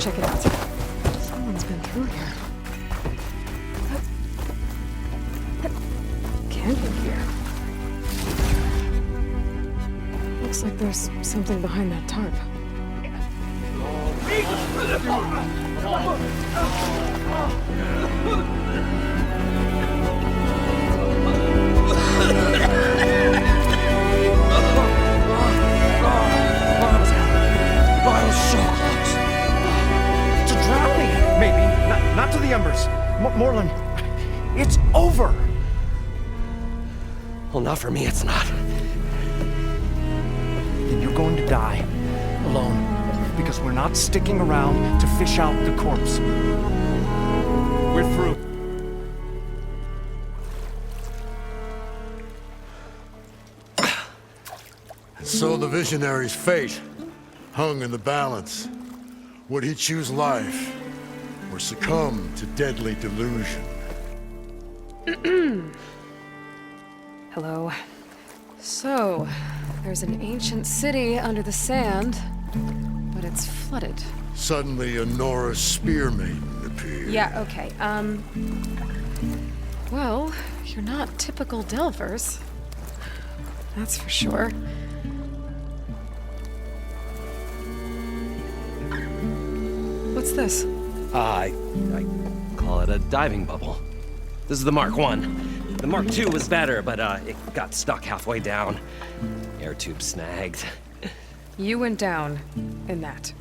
Check it out. Someone's been through here. That can't be here. Looks like there's something behind that tarp. I was so close. To drowning, maybe. Not to the embers. Morlund, it's over. Well, not for me, it's not. Then you're going to die alone because we're not sticking around to fish out the corpse. We're through. So the visionary's fate hung in the balance. Would he choose life or succumb to deadly delusion? Hello. So, there's an ancient city under the sand, but it's flooded. Suddenly, a Norse spear maiden appeared. Yeah, okay. Well, you're not typical Delvers. That's for sure. What's this? I call it a diving bubble. This is the Mark 1. The Mark 2 was better, but it got stuck halfway down. Air tube snagged. You went down in that.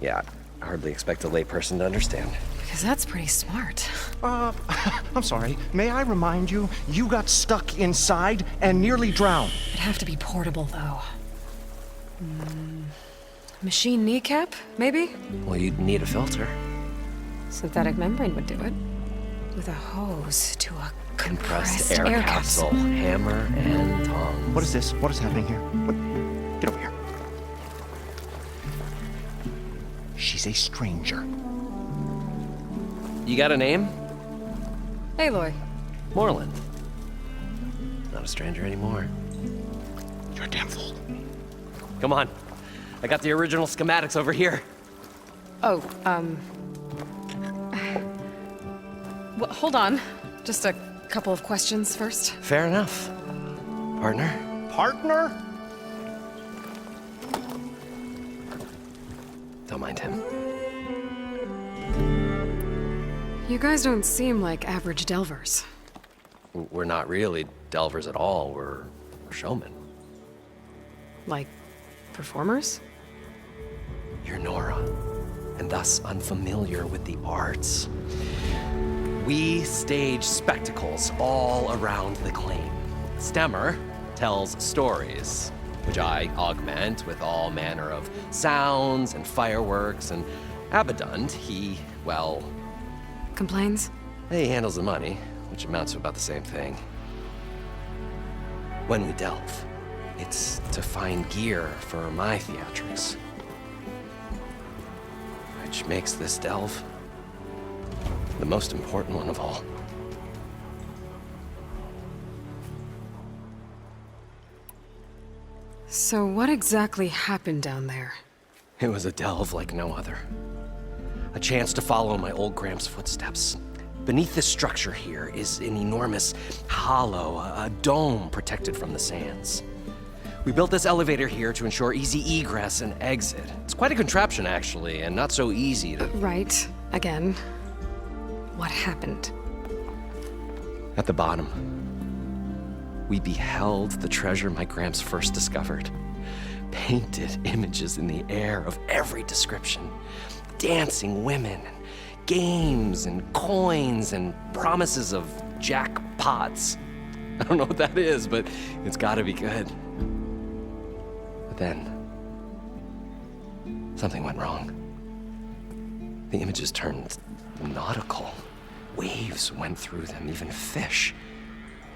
Yeah, I hardly expect a layperson to understand. Because that's pretty smart. I'm sorry. May I remind you, you got stuck inside and nearly drowned. It'd have to be portable, though. Machine kneecap, maybe? Well, you'd need a filter. Synthetic membrane would do it. With a hose to a Compressed compressed air capsule, hammer, and tongs. What is this? What is happening here? Get over here. She's a stranger. You got a name? Aloy. Morlund. Not a stranger anymore. You're a damn fool. Come on. I got the original schematics over here. Oh, well, hold on. Just a couple of questions first. Fair enough. Partner? Partner? Don't mind him. You guys don't seem like average Delvers. We're not really delvers at all. We're showmen. Like, performers? You're Nora, and thus unfamiliar with the arts. We stage spectacles all around the claim. Stemmer tells stories, which I augment with all manner of sounds and fireworks, and Abaddon, he, well... Complains? He handles the money, which amounts to about the same thing. When we delve, it's to find gear for my theatrics. Which makes this delve the most important one of all. So what exactly happened down there? It was a delve like no other. A chance to follow my old Gramps' footsteps. Beneath this structure here is an enormous hollow, a dome protected from the sands. We built this elevator here to ensure easy egress and exit. It's quite a contraption, actually, and not so easy to... Right. Again. What happened? At the bottom, we beheld the treasure my Gramps first discovered. Painted images in the air of every description. Dancing women, and games, and coins, and promises of jackpots. I don't know what that is, but it's gotta be good. But then, something went wrong. The images turned nautical. Waves went through them, even fish.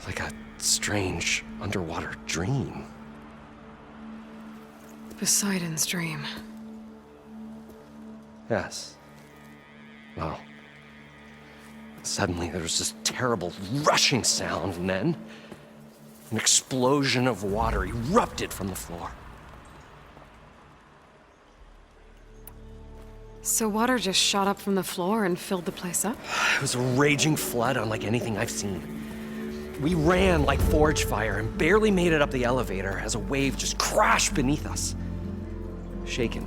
Like a strange underwater dream. Poseidon's dream. Yes. Well, suddenly there was this terrible rushing sound, and then an explosion of water erupted from the floor. So water just shot up from the floor and filled the place up? It was a raging flood unlike anything I've seen. We ran like forge fire and barely made it up the elevator as a wave just crashed beneath us. Shaken,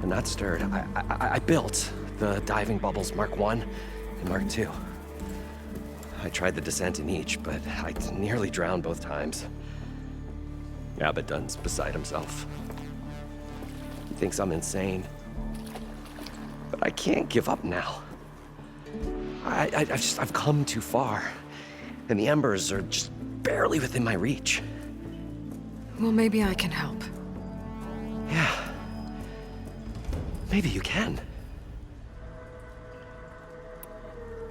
but not stirred, I built the diving bubbles Mark 1 and Mark 2. I tried the descent in each, but I nearly drowned both times. Abaddon's beside himself. He thinks I'm insane. But I can't give up now. I've come too far. And the embers are just barely within my reach. Well, maybe I can help. Yeah. Maybe you can.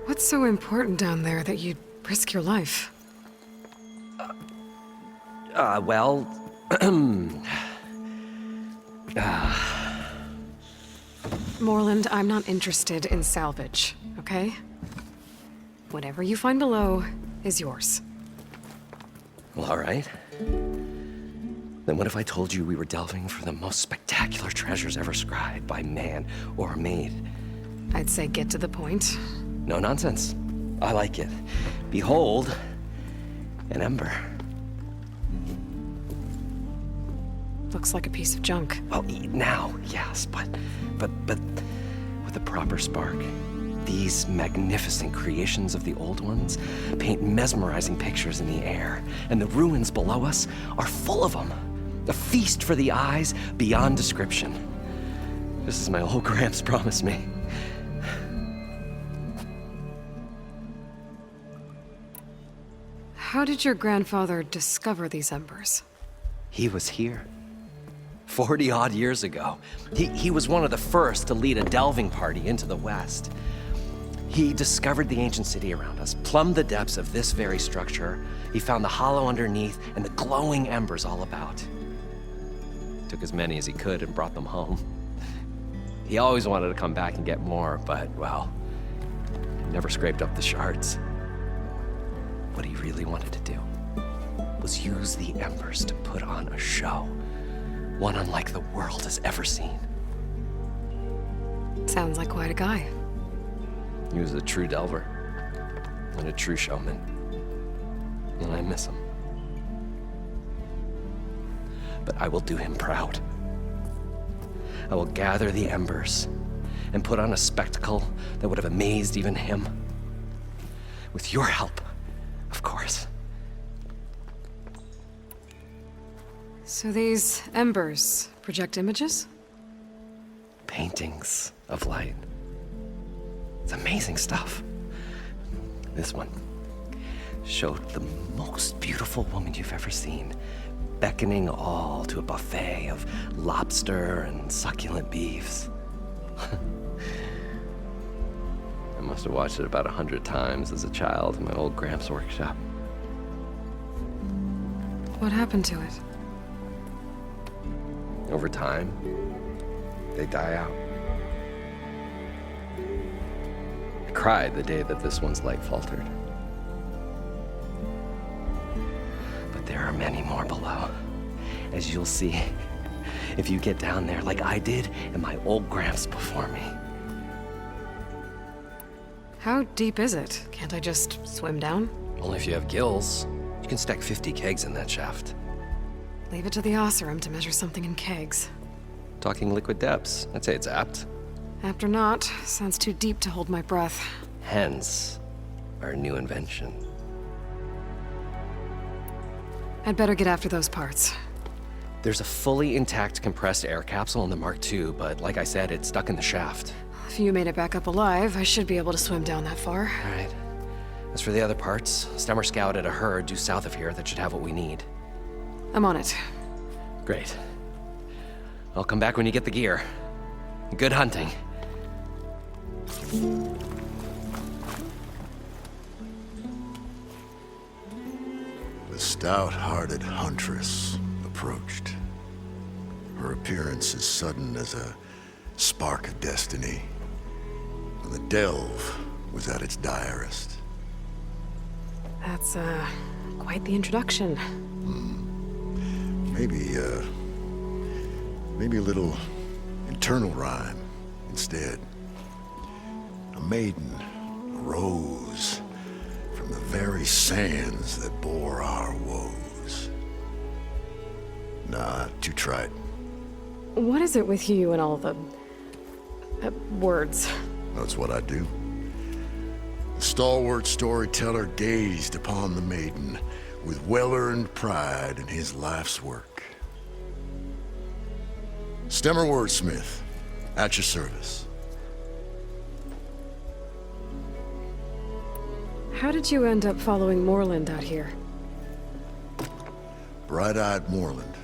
What's so important down there that you'd risk your life? Well... Morlund, I'm not interested in salvage, okay? Whatever you find below is yours. Well, all right. Then what if I told you we were delving for the most spectacular treasures ever scribed by man or maid? I'd say get to the point. No nonsense. I like it. Behold, an ember. Looks like a piece of junk. Well, now, yes, but with a proper spark. These magnificent creations of the old ones paint mesmerizing pictures in the air, and the ruins below us are full of them. A feast for the eyes beyond description. This is my old Gramps promised me. How did your grandfather discover these embers? He was here. 40-odd years ago. He was one of the first to lead a delving party into the West. He discovered the ancient city around us, plumbed the depths of this very structure. He found the hollow underneath and the glowing embers all about. Took as many as he could and brought them home. He always wanted to come back and get more, but, well, he never scraped up the shards. What he really wanted to do was use the embers to put on a show, one unlike the world has ever seen. Sounds like quite a guy. He was a true delver and a true showman, and I miss him. But I will do him proud. I will gather the embers and put on a spectacle that would have amazed even him. With your help, of course. So these embers project images? Paintings of light. It's amazing stuff. This one showed the most beautiful woman you've ever seen, beckoning all to a buffet of lobster and succulent beefs. I must have watched it about 100 times as a child in my old Gramps workshop. What happened to it? Over time, they die out. I cried the day that this one's light faltered. But there are many more below, as you'll see if you get down there like I did and my old Gramps before me. How deep is it? Can't I just swim down? Only if you have gills. You can stack 50 kegs in that shaft. Leave it to the Oseram to measure something in kegs. Talking liquid depths, I'd say it's apt. Apt or not, sounds too deep to hold my breath. Hence, our new invention. I'd better get after those parts. There's a fully intact compressed air capsule in the Mark II, but like I said, it's stuck in the shaft. If you made it back up alive, I should be able to swim down that far. All right. As for the other parts, Stemmer scouted a herd due south of here that should have what we need. I'm on it. Great. I'll come back when you get the gear. Good hunting. The stout-hearted huntress approached. Her appearance as sudden as a spark of destiny. And the delve was at its direst. That's, quite the introduction. Maybe a little internal rhyme. Instead, a maiden arose from the very sands that bore our woes. Nah, too trite. What is it with you and all the... words? That's what I do. The stalwart storyteller gazed upon the maiden with well-earned pride in his life's work. Stemmer wordsmith, at your service. How did you end up following Morlund out here? Bright-eyed Morlund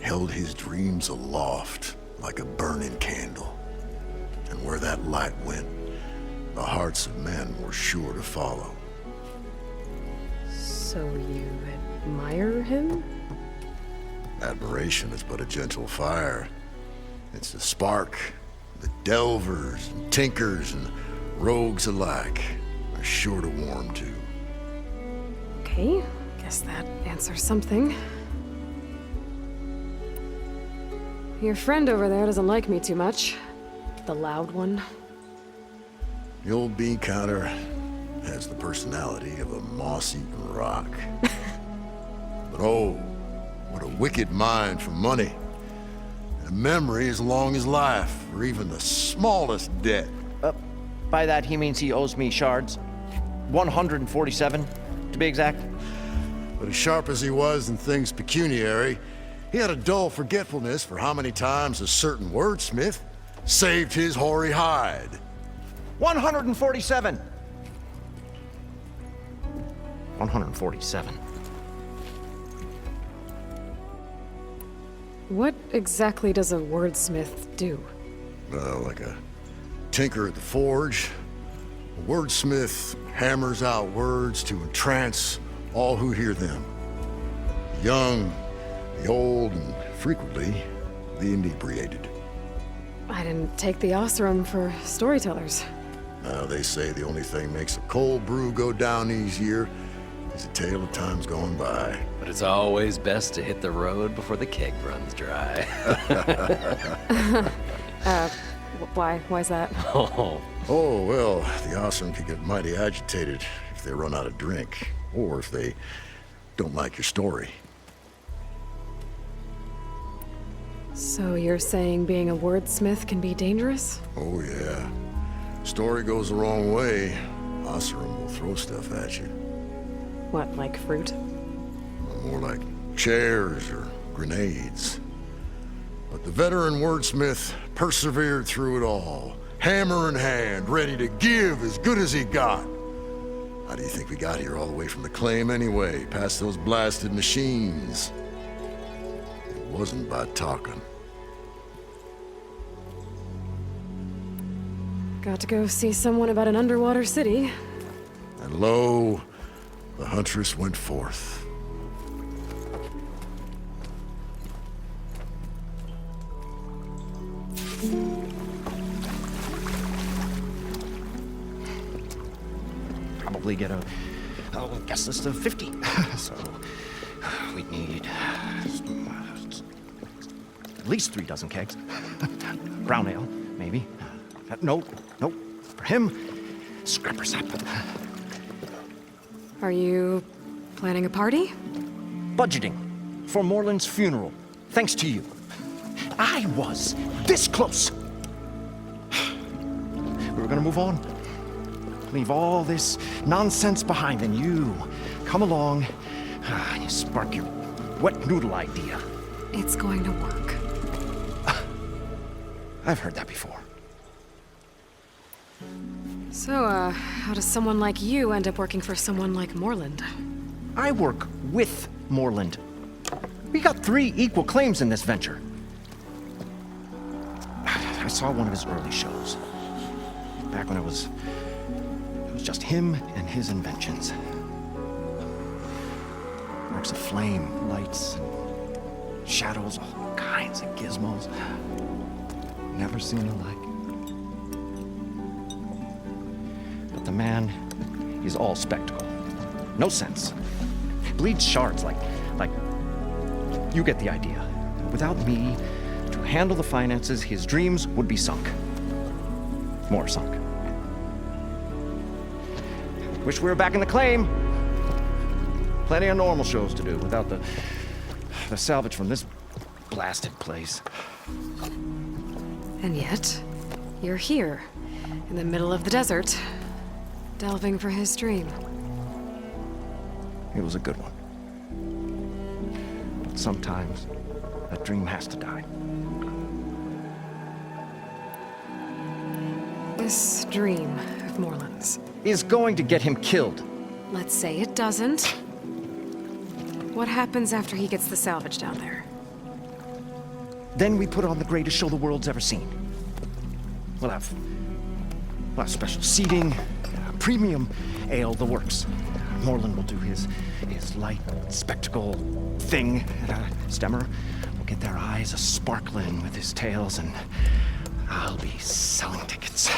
held his dreams aloft like a burning candle. And where that light went, the hearts of men were sure to follow. So you admire him? Admiration is but a gentle fire. It's a spark that delvers and tinkers and rogues alike are sure to warm to. Okay, guess that answers something. Your friend over there doesn't like me too much. The loud one. The old bean counter has the personality of a moss-eaten rock. But oh, what a wicked mind for money. And a memory as long as life, or even the smallest debt. By that, he means he owes me shards. 147, to be exact. But as sharp as he was in things pecuniary, he had a dull forgetfulness for how many times a certain wordsmith saved his hoary hide. 147. 147. What exactly does a wordsmith do? Like a tinker at the forge, a wordsmith hammers out words to entrance all who hear them. The young, the old, and frequently the inebriated. I didn't take the Osram for storytellers. Now, they say the only thing makes a cold brew go down easier is a tale of times gone by. But it's always best to hit the road before the keg runs dry. Why's that? Oh, Oh, well, the Osram can get mighty agitated if they run out of drink, or if they don't like your story. So you're saying being a wordsmith can be dangerous? Oh, yeah. Story goes the wrong way, Osram will throw stuff at you. What, like fruit? More like chairs or grenades. But the veteran wordsmith persevered through it all, hammer in hand, ready to give as good as he got. How do you think we got here all the way from the claim anyway, past those blasted machines? It wasn't by talking. Got to go see someone about an underwater city. And lo, the huntress went forth. Probably get a guest list of 50. So we'd need at least 3 dozen kegs. Brown ale, maybe. No. For him, scrapper sap. Are you planning a party? Budgeting for Morlund's funeral, thanks to you. I was this close. We were gonna move on. Leave all this nonsense behind, and you come along and you spark your wet noodle idea. It's going to work. I've heard that before. So, how does someone like you end up working for someone like Morlund? I work with Morlund. We got 3 equal claims in this venture. I saw one of his early shows. Back when it was just him and his inventions. Marks of flame, lights, and shadows, all kinds of gizmos. Never seen the like. But the man is all spectacle. No sense. Bleeds shards like you get the idea. Without me to handle the finances, his dreams would be sunk. more sunk. Wish we were back in the claim. Plenty of normal shows to do without the salvage from this blasted place. And yet, you're here, in the middle of the desert, delving for his dream. It was a good one. But sometimes, that dream has to die. This dream of Morlund's. Is going to get him killed. Let's say it doesn't. What happens after he gets the salvage down there? Then we put on the greatest show the world's ever seen. We'll have special seating, premium ale, the works. Morlund will do his light spectacle thing. Stemmer will get their eyes a-sparkling with his tales, and I'll be selling tickets.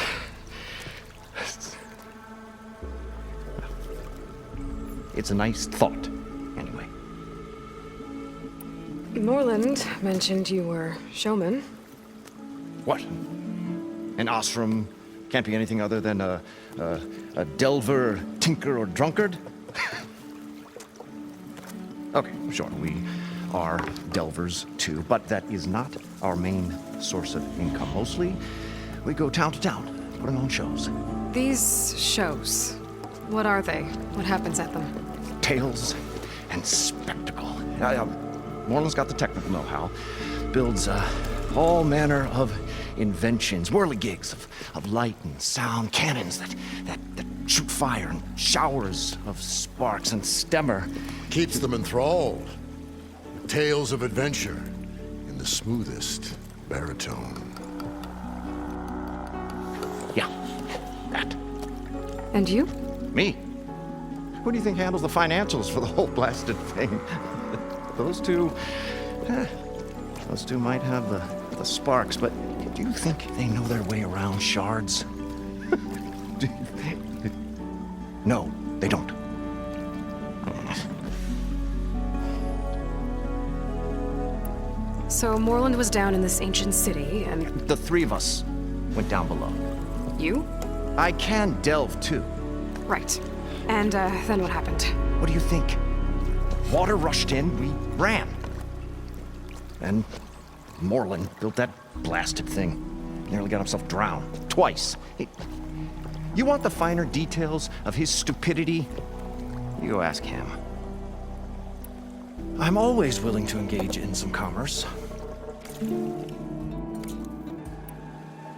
It's a nice thought, anyway. Morlund mentioned you were showman. What? An Osram can't be anything other than a delver, tinker, or drunkard? Okay, sure, we are delvers too, but that is not our main source of income. Mostly, we go town to town, putting on shows. These shows, what are they? What happens at them? Tales and spectacle. Morland's got the technical know-how. Builds all manner of inventions, whirligigs of light and sound, cannons that shoot fire, and showers of sparks, and Stemmer Keeps them enthralled. Tales of adventure in the smoothest baritone. Yeah, that. And you? Me? Who do you think handles the financials for the whole blasted thing? Those two might have the sparks, but do you think they know their way around shards? No, they don't. So Morlund was down in this ancient city, and The three of us went down below. you? I can delve too. Right. And then what happened? What do you think? Water rushed in, we ran. And Morlund built that blasted thing. Nearly got himself drowned. Twice. You want the finer details of his stupidity? You go ask him. I'm always willing to engage in some commerce.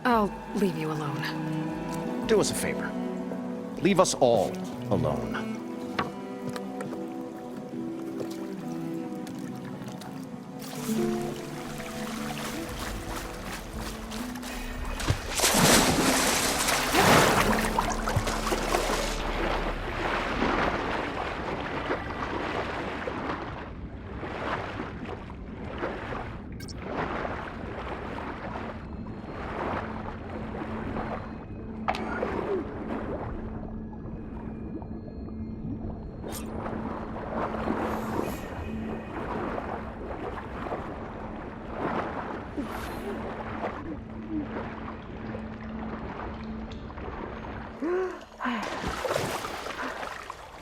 I'll leave you alone. Do us a favor. Leave us all alone.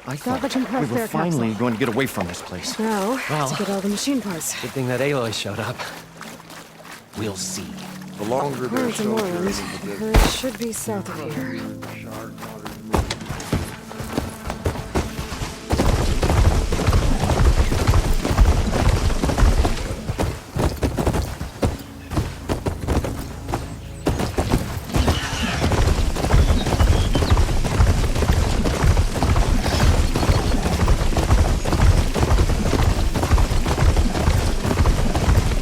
I thought but you pressed we were their finally capsule. going to get away from this place. Now, Well- to get all the machine parts. Good thing that Aloy showed up. We'll see. The longer their According to sojourn in Morlund, the the herd should be south of here.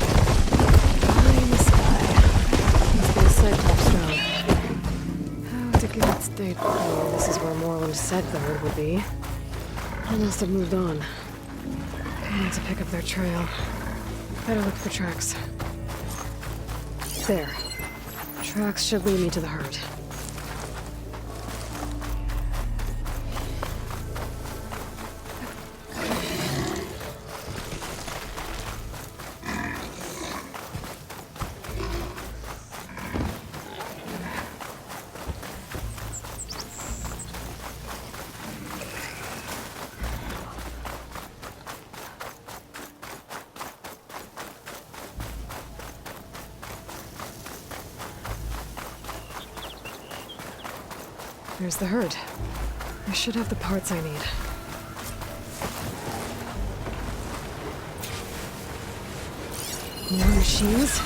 High in the sky. Must be a Cyclops drone. Oh, to give its date. Oh, this is where Morlund said the herd would be. They must have moved on. I need to pick up their trail. Better look for tracks. There. Tracks should lead me to the herd. There's the herd. I should have the parts I need. More machines?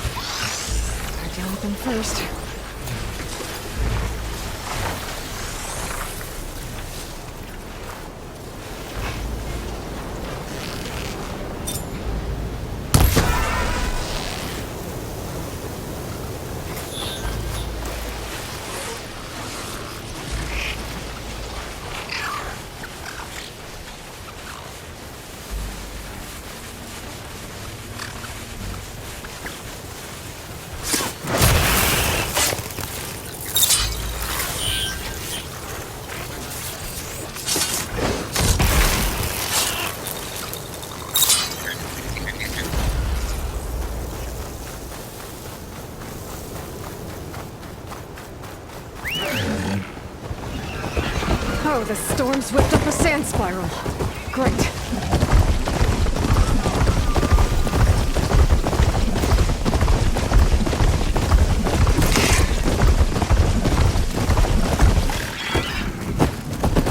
Gotta deal with them first. Oh, the storm's whipped up a sand spiral. Great.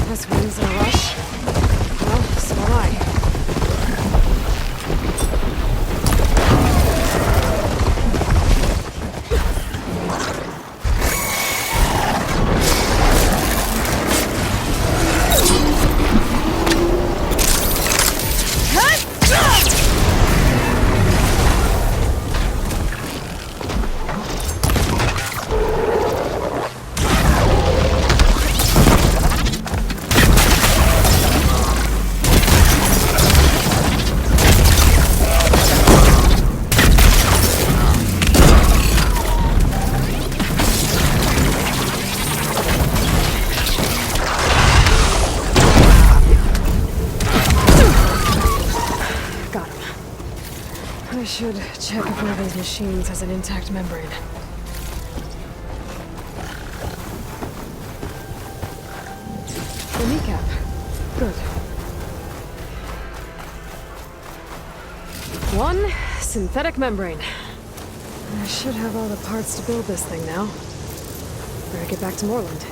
This wind's in a rush. Well, so am I. I should check if one of these machines has an intact membrane. The kneecap. Good. One synthetic membrane. I should have all the parts to build this thing now. Better get back to Morlund.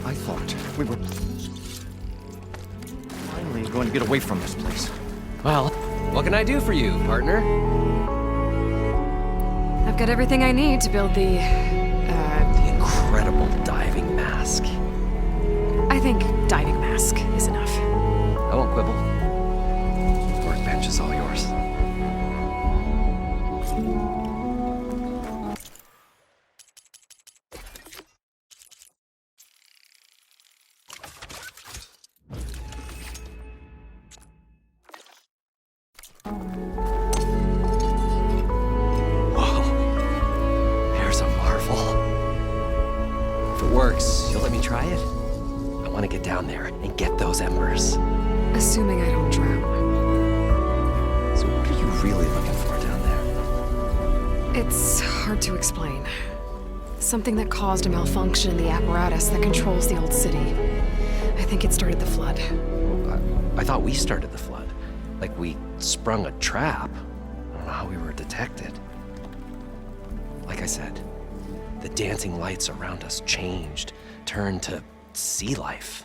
I thought we were finally going to get away from this place. Well, what can I do for you, partner? I've got everything I need to build the Incredible diving mask. I think diving mask is enough. I won't quibble. The workbench is all yours. Works. You'll let me try it? I want to get down there and get those embers. Assuming I don't drown. So what are you really looking for down there? It's hard to explain. Something that caused a malfunction in the apparatus that controls the old city. I think it started the flood. I thought we started the flood. Like we sprung a trap. I don't know how we were detected. Like I said, the dancing lights around us changed, turned to sea life.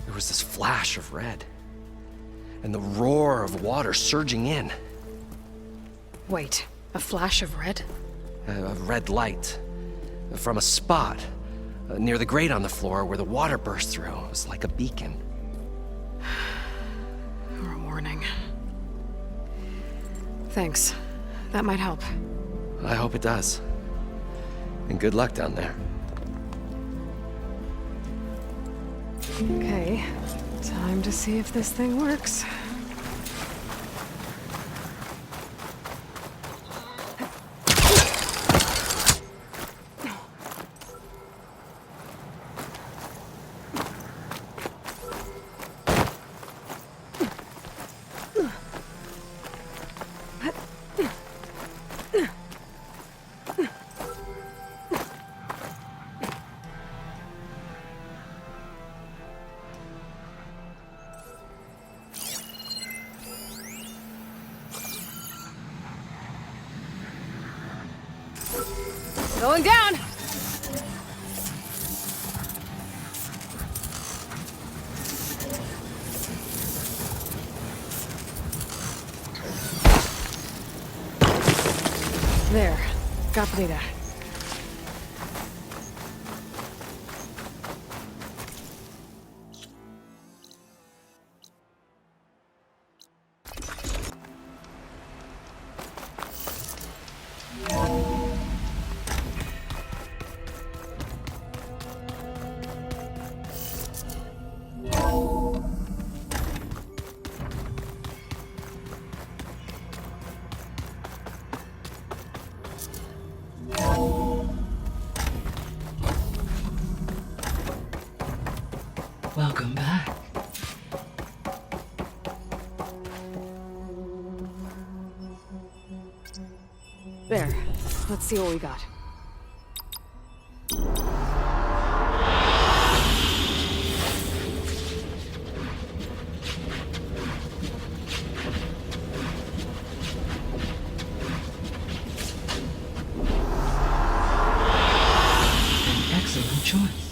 There was this flash of red, and the roar of water surging in. Wait, a flash of red? A red light from a spot near the grate on the floor where the water burst through. It was like a beacon. Or a warning. Thanks. That might help. I hope it does. And good luck down there. Okay, time to see if this thing works. Going down! There. Got Brita. Welcome back. There. Let's see what we got. An excellent choice.